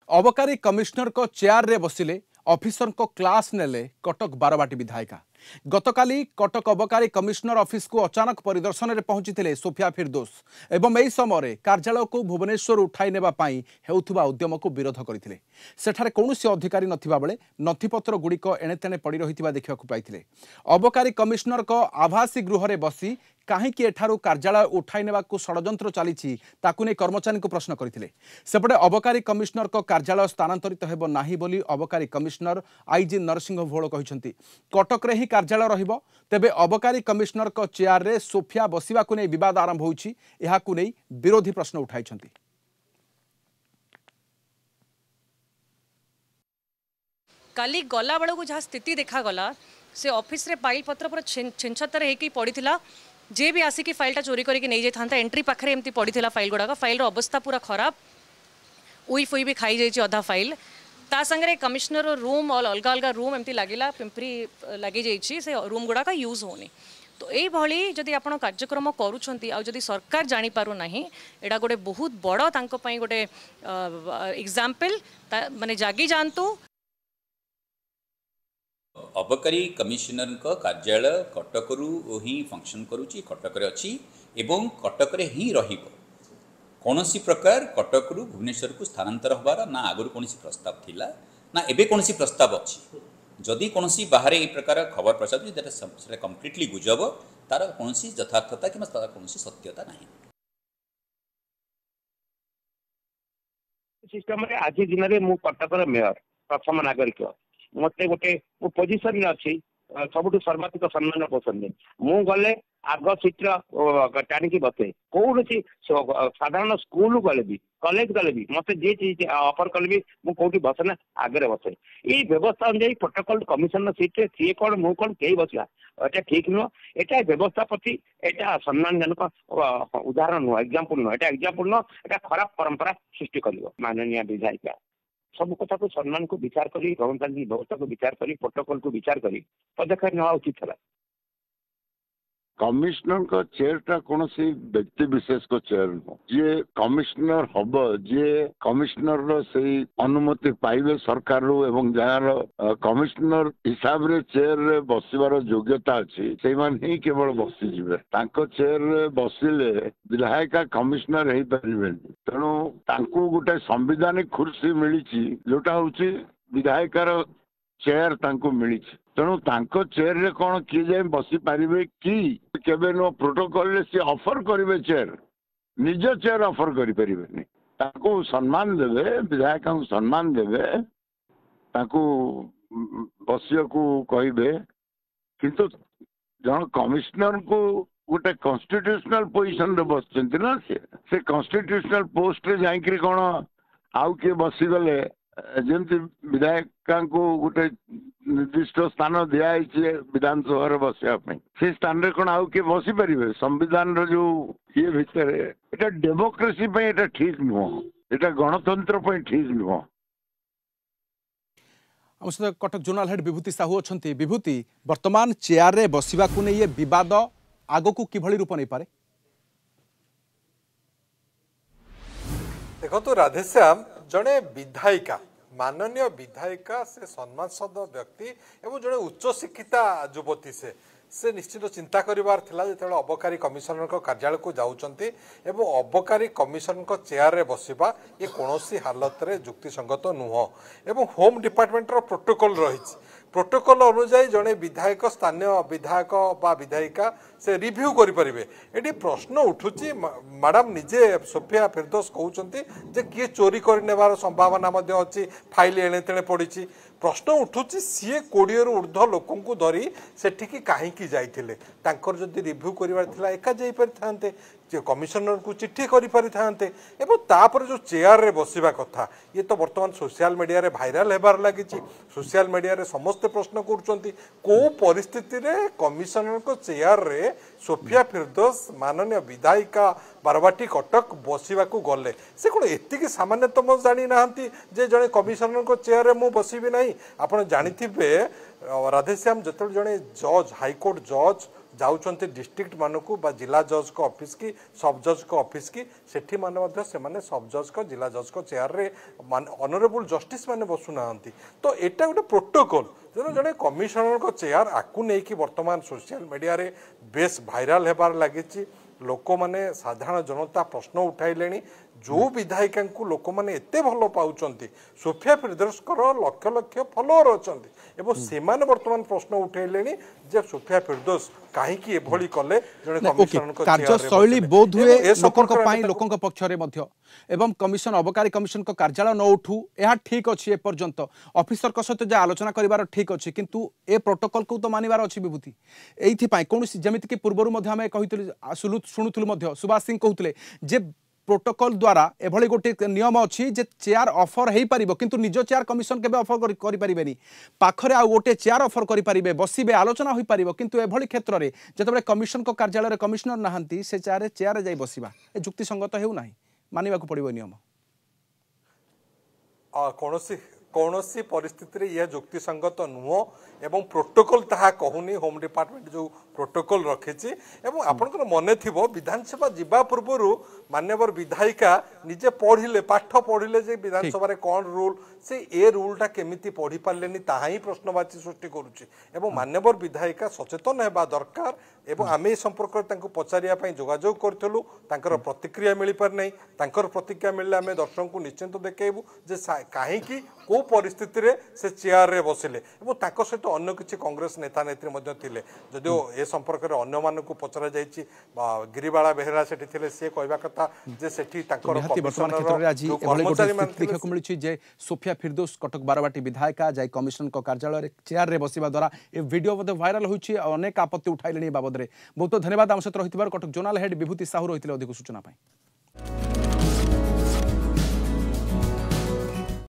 अबकारी कमिश्नर को चेयर रे बसिले ऑफिसर को क्लास नेले कटक बारवाटी विधायिका गतकाली कटक अबकारी कमिश्नर ऑफिस को अचानक परिदर्शन में पहुंची सोफिया फिरदोस एवं यही समय कार्यालय को भुवनेश्वर उठाई नेबा पाई हेउथुबा उद्यम को विरोध करथिले। सेठारे कौनसी अधिकारी नथिबा बेले नथिपत्र गुड़िक एणेतेणे पड़ी रहिथिबा देखिबाकू पाइथिले। अबकारी कमिश्नर को आभासी गृह रे बसी कहीं एठारू कार्यालय उठाई नेबाकू षड्यंत्र चली ताकू नहीं कर्मचारी को प्रश्न करथिले। सेपटे अबकारी कमिश्नर को कार्यालय स्थानांतरित हेबो नाही बोली अबकारी कमिश्नर आईजी नरसिंह भोल कहिसंती। कटक रे ही कार्यालय रहिबो, तेबे अबकारी कमिश्नर को चेयर रे सोफिया बसिबाकू नहीं विवाद आरंभ होइछि। एहाकू नहीं विरोधी प्रश्न उठाइछंती। काली गला बेलू जहाँ स्थिति देखा गला से ऑफिस रे फाइल पत्र पर छेंछतर होकर पड़ा जे भी आसिक फाइलटा चोरी करके नहीं जाता एंट्री पाखे एमती पड़ा फाइल गुड़ाक फाइल अवस्था पूरा खराब उई फुई भी खाई जाइए अधा फाइल ता संगे कमिश्नर रूम और अलग अलग रूम एमती लगिला पिंपरी लगी जाइए से रूम गुड़ाक यूज होनी। तो यही जदि आप कार्यक्रम करुँच सरकार जापार ना एटा गोटे बहुत बड़ तांको गोटे एग्जाम्पल माने जागी जातु। अबकारी कमिश्नर का कार्यालय कटक ही फंक्शन करुच्ची कटक अच्छी एवं कटक ही रहिबो। कौनसी प्रकार कटक भुवनेश्वर को स्थानांतर होबार ना आगुरी कौन प्रस्ताव थिला ना एबे कौन प्रस्ताव अच्छी। जदि कौन बाहर ये प्रकार खबर प्रचार कम्प्लीटली गुजब तार कौन यथार्थता कि कौन सत्यता नहीं। सिस्टम रे आज दिन में मु कटकर मेयर प्रथम नागरिक मत गोटे पोजिशन अच्छी सबुठ सर्वाधिक सम्मान पसंद मु गले आग सीट्र टाणी बसे कौन साधारण स्कूल गले भी कॉलेज गले भी मत जी चीज ऑफर कले भी मुझे बसे ना आगे बसे ये व्यवस्था अनुजाई प्रोटोकॉल कमिशन सीट सी कौन मु कौन कई बसला एटा ठीक नुह। एटा व्यवस्था प्रति एटा सम्मानजनक उदाहरण नुह एग्जाम्पल नुह एटा एग्जाम्पल नुह एटा खराब परंपरा सृष्टि कर माननीय विधायिका सब कथा को सम्मान को विचार करी गणतांत्रिक व्यवस्था को विचार करी प्रोटोकॉल को विचार करी पदक्षेप नेওয়া उचित है। कमिश्नर का चेयर टा कौन व्यक्ति विशेष को चेयर नुह जे कमिश्नर हम जे कमिश्नर से अनुमति पाइबे सरकार एवं जार कमिश्नर हिसाब रे चेयर रे बसिबार योग्यता अच्छी से ही केवल बसीजे चेयर रे बसिले विधायिका कमिश्नर हो पारे तेणु तांको गोटे संविधानिक कुर्सी मिली जोटा हूँ विधायिकार चेयर तांको मिली तेणु तांको चेयर रे कौन किए जाए बसी पारे कि केबे नो प्रोटोकॉल रे से ऑफर करिवे चेयर निज चेयर ऑफर करि परिबेनी ताको सम्मान देवे विधायक को सम्मान देवे ताको बसिया को कहिबे किंतु जन कमिश्नर को गोटे कॉन्स्टिट्यूशनल पोजीशन रे बसचंती ना से कॉन्स्टिट्यूशनल पोस्ट रे जाइकरी कौन आउ के बसीगले जमती विधायक को गोटे निर्दिष्ट स्थान दिखाई विधानसभा बसवाई से स्थान रे कौन आउ किए बसी पारे संविधान जो ये भितर एटा डेमोक्रेसी पे एटा ठीक नुह एटा गणतंत्र पे ठीक नुह। आम सहित कटक जोनाल हेड विभूति साहू अच्छा। विभूति वर्तमान चेयर रे बसवा को नहीं विवाद आग को किभली रूप नहीं पारे? देखो तो राधेश्याम जड़े विधायिका माननीय विधायिका से सम्मानसद व्यक्ति एवं जड़े उच्च शिक्षिता युवती से निश्चित चिंता करिवार थिला जेतेबेले अबकारी कमिशनर को कार्यालय को जाउचंती एवं अबकारी कमिशनर को चेयर रे बसिबा ये कोनोसी हालत रे युक्तिसंगत नुह एवं होम डिपार्टमेंट रो प्रोटोकॉल रही प्रोटोकॉल अनुसार जड़े विधायक स्थानीय विधायक बा विधायिका से रिव्यू करि परिबे। एटी प्रश्न उठुची मैडम निजे सोफिया फिरदोस कहउचंती जे किए चोरी कर नेबार संभावना मध्ये अछि फाइल एणे तेणे पड़िछि प्रश्न उठुची सी 20 रु ऊर्ध्व लोकन को धरी सेठिकी काहींकी जाइथिले तांकर जदि रिव्यू करिवार थिला एका जाई परिथांते कमिशनर को चिट्ठी करि परिथांते एवं तापर जो चेयर रे बसिबा कथा ये तो वर्तमान सोशल मीडिया रे भाइराल हेबार लागिछि सोशल मीडिया रे समस्त प्रश्न करूचंती को परिस्थिति रे कमिशनर को चेयर रे सोफिया फिरदोस माननीय विधायिका बारवाटी कटक बसिबा को गले से कोन एतिकी सामान्यतम जानी नाहंती जे जने कमिशनर को चेयर रे मु बसिबी नाही। आपण जानिथिबे राधेश्याम जतल जने जज हाईकोर्ट जज जाउछन्ते डिस्ट्रिक्ट मानकू बा जिला जज को ऑफिस की सब जज को ऑफिस की सेठी माने मध्य से माने सब जज को जिला जज को चेयर रे ऑनरेबल जस्टिस माने बसुनांती तो एटा गोटे प्रोटोकॉल जने जने कमिशनर को चेयर आकु नै कि वर्तमान सोशल मीडिया रे बेस वायरल हेबार लागिछि लोक माने साधारण जनता प्रश्न उठाइलेनी जो विधायिका लोक मैंने एते भल पाउचंती सोफिया फिरदौस लक्ष लक्ष फॉलोअर अछंती एवं सेमाने वर्तमान प्रश्न उठेलेनी जे सोफिया फिरदौस कहीं एभली कले जने कमिशनर को कार्यशैली बोध हुए लोकंक पक्षरे मध्य एवं कमिशन अबकारी कमिशन को कार्यालय न उठू यह ठीक अच्छी एपर्यंत ऑफिसर सहित जो आलोचना कर ठीक अच्छी किंतु ए प्रोटोकॉल को तो मानिबार अच्छी विभूति एइथि कौन जमीक पूर्वर आम कहूँ शुणुलु सुभाष सिंह कहते जे प्रोटोकॉल द्वारा एभली गोटे नियम अच्छी जे चेयर ऑफर हो पार किंतु निज चेयर कमिशन के ऑफर करें पाखरे आ गोटे चेयर ऑफर करेंगे बसबे आलोचना हो पार किंतु एभली क्षेत्र में जिते कमिशन को कार्यालय कमिशनर नहांती से चेयर जाई बसिबा ए युक्तिसंगत हेउ नाही मानिबा को पड़िबो नियम कौनसी परिस्थिति रे यह युक्तिसंगत नुह एवं प्रोटोकॉल ताहा कहूनी होम डिपार्टमेंट जो प्रोटोकॉल रखिछि एवं आपनकर मने थिबो विधानसभा जिबा पूर्व मान्यवर विधायिका निजे पढ़िले पाठ पढ़िले जे विधानसभा रे कोन रूल से ए रूलटा केमिति पढ़ी पारलेनी ताहा ही प्रश्नवाची सृष्टि करूछि एवं मान्यवर विधायिका सचेतन हेबा दरकार एवं आमे संपर्क तांको पचारिया पई जोगाजोग करथलु तांकर प्रतिक्रिया मिली पार नै तांकर प्रतिक्रिया मिलले आमे दर्शक को निश्चिंत देखेबु जे काहे की को परिस्थिति रे से चेयर रे बसिले एवं तांको सहित अन्य किछि कांग्रेस नेता नेत्री मध्य थिले जदिओ ए संपर्क रे अन्य मानकु पचरा जाईछि गिरिबाला बेहरा सेठी थिले से कहबा कथा जे सेठी तांकर कमिशनर आज देखा मिलुछि जे सोफिया फिरदौस कटक बारवाटी विधायिका जाय कमिशनर को कार्यालय रे चेयर रे बसिबा द्वारा ए वीडियो मध्ये वायरल होछि अनेक आपत्ति उठाइलेनी बाबद रे बहुत धन्यवाद आम सहित रहितबार कटक जोनाल हेड विभूति साहू रहितले अधिक सूचना पाई।